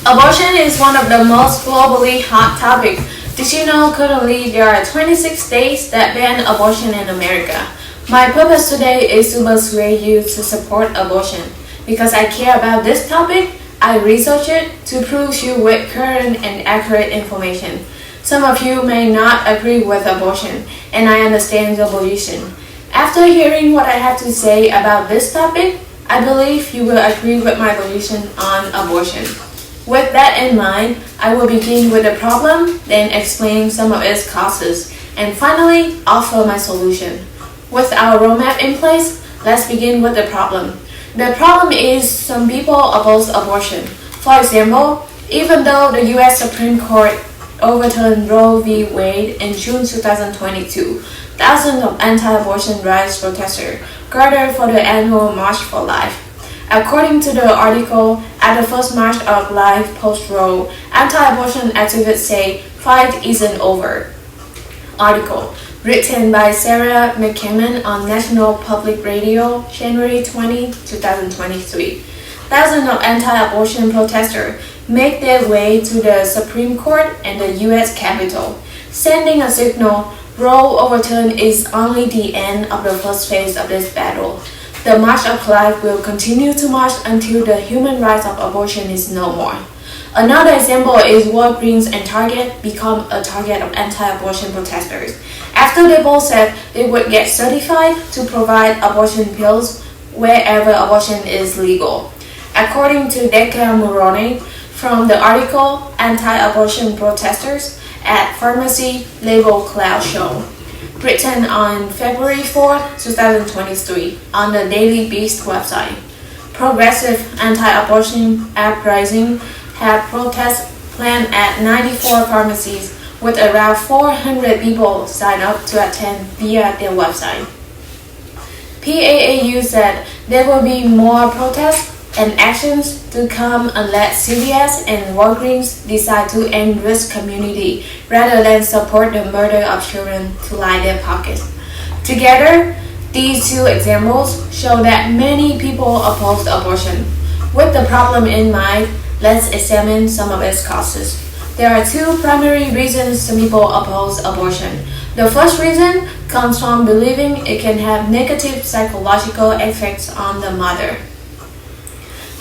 Abortion is one of the most globally hot topics. Did you know currently there are 26 states that ban abortion in America? My purpose today is to persuade you to support abortion. Because I care about this topic, I research it to prove you with current and accurate information. Some of you may not agree with abortion, and I understand your position. After hearing what I have to say about this topic, I believe you will agree with my position on abortion. With that in mind, I will begin with the problem, then explain some of its causes, and finally offer my solution. With our roadmap in place, let's begin with the problem. The problem is some people oppose abortion. For example, even though the U.S. Supreme Court overturned Roe v. Wade in June 2022, thousands of anti-abortion rights protesters gathered for the annual March for Life. According to the article, at the first March of Life post-Roe, anti-abortion activists say fight isn't over. Article written by Sarah McCammon on National Public Radio, January 20, 2023. Thousands of anti-abortion protesters make their way to the Supreme Court and the U.S. Capitol, sending a signal Roe overturn is only the end of the first phase of this battle. The March of Life will continue to march until the human rights of abortion is no more. Another example is Walgreens and Target become a target of anti-abortion protesters after they both said they would get certified to provide abortion pills wherever abortion is legal. According to Decca Moroni from the article Anti-Abortion Protesters at Pharmacy Label Cloud Show, written on February 4, 2023 on the Daily Beast website. Progressive anti-abortion uprising have protests planned at 94 pharmacies with around 400 people sign up to attend via their website. PAAU said there will be more protests and actions to come unless CVS and Walgreens decide to end risk community rather than support the murder of children to line their pockets. Together, these two examples show that many people oppose abortion. With the problem in mind, let's examine some of its causes. There are two primary reasons some people oppose abortion. The first reason comes from believing it can have negative psychological effects on the mother.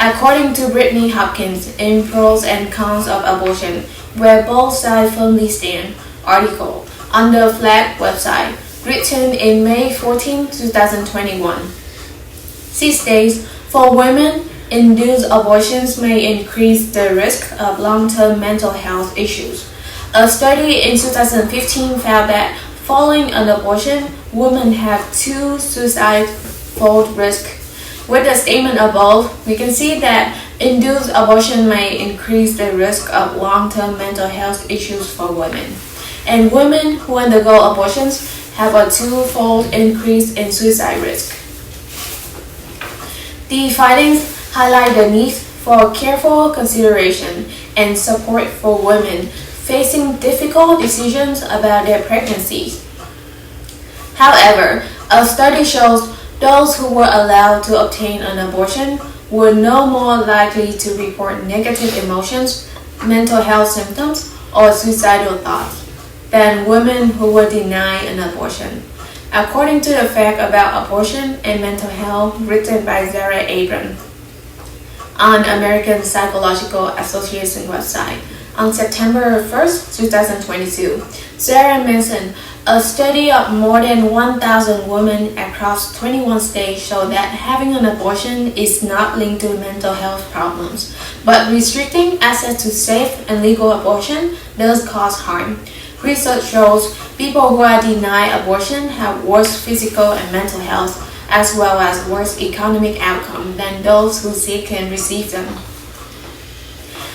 According to Brittany Hopkins in Pros and Cons of Abortion, where both sides firmly stand, article on the Flag website, written in May 14, 2021. She states, for women, induced abortions may increase the risk of long-term mental health issues. A study in 2015 found that following an abortion, women have two suicide-fold risk. With the statement above, we can see that induced abortion may increase the risk of long-term mental health issues for women. And women who undergo abortions have a twofold increase in suicide risk. The findings highlight the need for careful consideration and support for women facing difficult decisions about their pregnancies. However, a study shows those who were allowed to obtain an abortion were no more likely to report negative emotions, mental health symptoms, or suicidal thoughts than women who were denied an abortion. According to the Fact About Abortion and Mental Health written by Zara Abram on American Psychological Association website on September 1st, 2022, Sarah mentioned a study of more than 1,000 women across 21 states showed that having an abortion is not linked to mental health problems, but restricting access to safe and legal abortion does cause harm. Research shows people who are denied abortion have worse physical and mental health, as well as worse economic outcome than those who seek and receive them.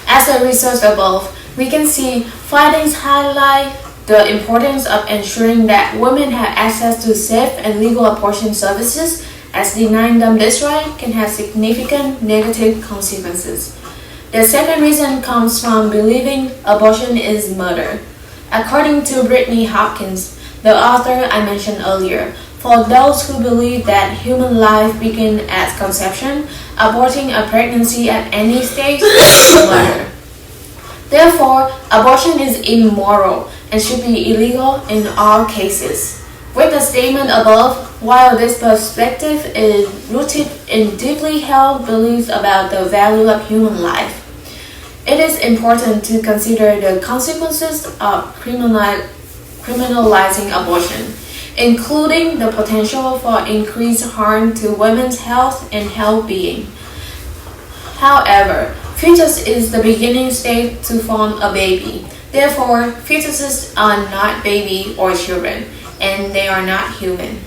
As a result above, we can see findings highlight the importance of ensuring that women have access to safe and legal abortion services, as denying them this right can have significant negative consequences. The second reason comes from believing abortion is murder. According to Brittany Hopkins, the author I mentioned earlier, for those who believe that human life begins at conception, aborting a pregnancy at any stage is murder. Therefore, abortion is immoral and should be illegal in all cases. With the statement above, while this perspective is rooted in deeply held beliefs about the value of human life, it is important to consider the consequences of criminalizing abortion, including the potential for increased harm to women's health and well-being. However, fetus is the beginning stage to form a baby. Therefore, fetuses are not baby or children, and they are not human.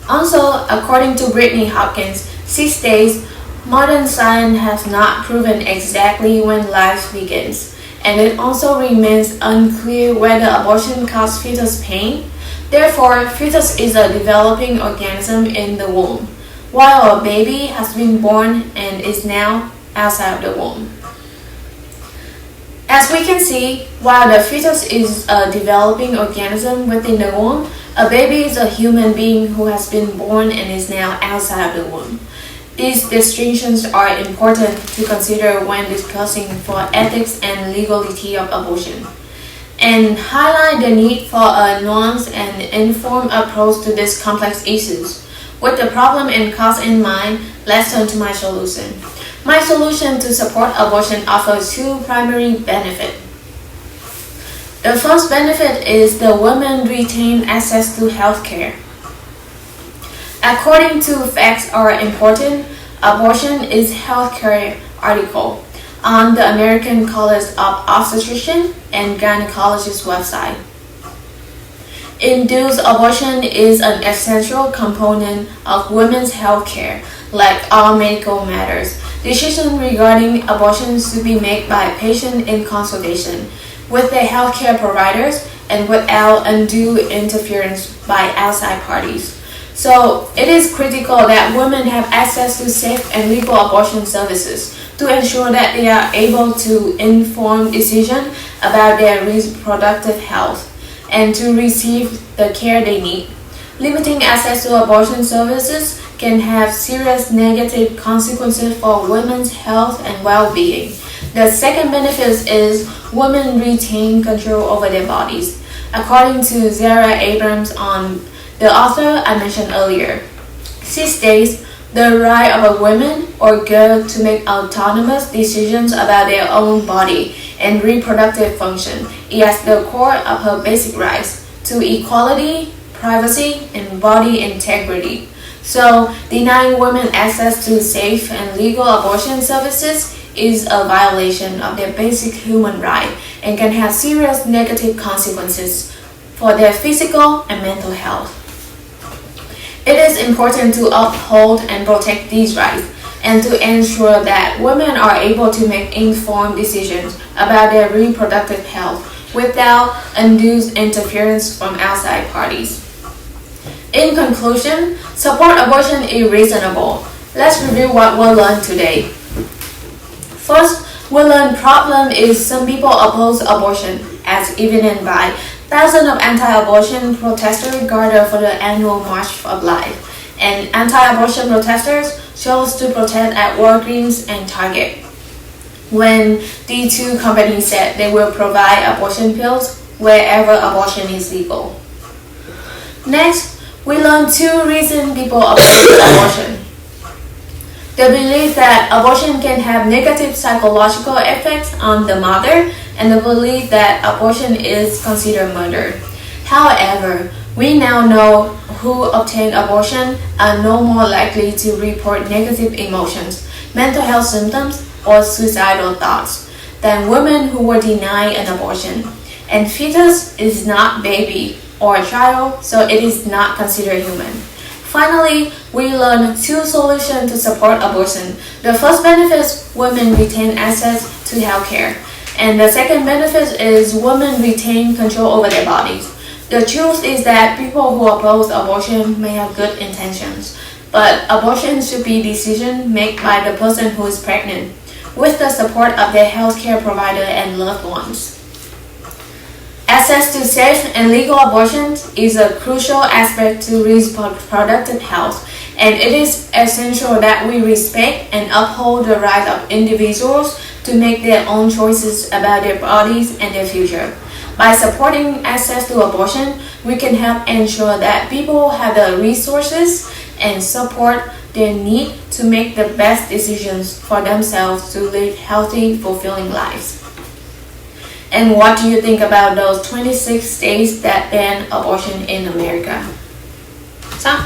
Also, according to Brittany Hopkins, she states, modern science has not proven exactly when life begins, and it also remains unclear whether abortion causes fetus pain. Therefore, fetus is a developing organism in the womb, while a baby has been born and is now outside the womb. As we can see, while the fetus is a developing organism within the womb, a baby is a human being who has been born and is now outside the womb. These distinctions are important to consider when discussing for ethics and legality of abortion, and highlight the need for a nuanced and informed approach to these complex issues. With the problem and cause in mind, let's turn to my solution. My solution to support abortion offers two primary benefits. The first benefit is the women retain access to health care. According to Facts Are Important, abortion is healthcare article on the American College of Obstetrician and Gynecologists website. Induced abortion is an essential component of women's health care. Like all medical matters, decisions regarding abortion should be made by patients in consultation with their healthcare providers and without undue interference by outside parties. So, it is critical that women have access to safe and legal abortion services to ensure that they are able to inform decisions about their reproductive health and to receive the care they need. Limiting access to abortion services can have serious negative consequences for women's health and well-being. The second benefit is women retain control over their bodies. According to Zara Abrams, the author I mentioned earlier, she states, the right of a woman or girl to make autonomous decisions about their own body and reproductive function is at the core of her basic rights to equality, privacy, and body integrity. So, denying women access to safe and legal abortion services is a violation of their basic human right and can have serious negative consequences for their physical and mental health. It is important to uphold and protect these rights and to ensure that women are able to make informed decisions about their reproductive health without undue interference from outside parties. In conclusion, support abortion is reasonable. Let's review what we learned today. First, we learned problem is some people oppose abortion, as evident by thousands of anti-abortion protesters gathered for the annual March of Life, and anti-abortion protesters chose to protest at Walgreens and Target when the two companies said they will provide abortion pills wherever abortion is legal. Next, we learned two reasons people oppose abortion. The belief that abortion can have negative psychological effects on the mother, and the belief that abortion is considered murder. However, we now know who obtain abortion are no more likely to report negative emotions, mental health symptoms, or suicidal thoughts than women who were denied an abortion. And fetus is not baby or a child, so it is not considered human. Finally, we learned two solutions to support abortion. The first benefit is women retain access to health care, and the second benefit is women retain control over their bodies. The truth is that people who oppose abortion may have good intentions, but abortion should be a decision made by the person who is pregnant, with the support of their healthcare provider and loved ones. Access to safe and legal abortions is a crucial aspect to reproductive health, and it is essential that we respect and uphold the right of individuals to make their own choices about their bodies and their future. By supporting access to abortion, we can help ensure that people have the resources and support they need to make the best decisions for themselves to live healthy, fulfilling lives. And what do you think about those 26 states that ban abortion in America? So,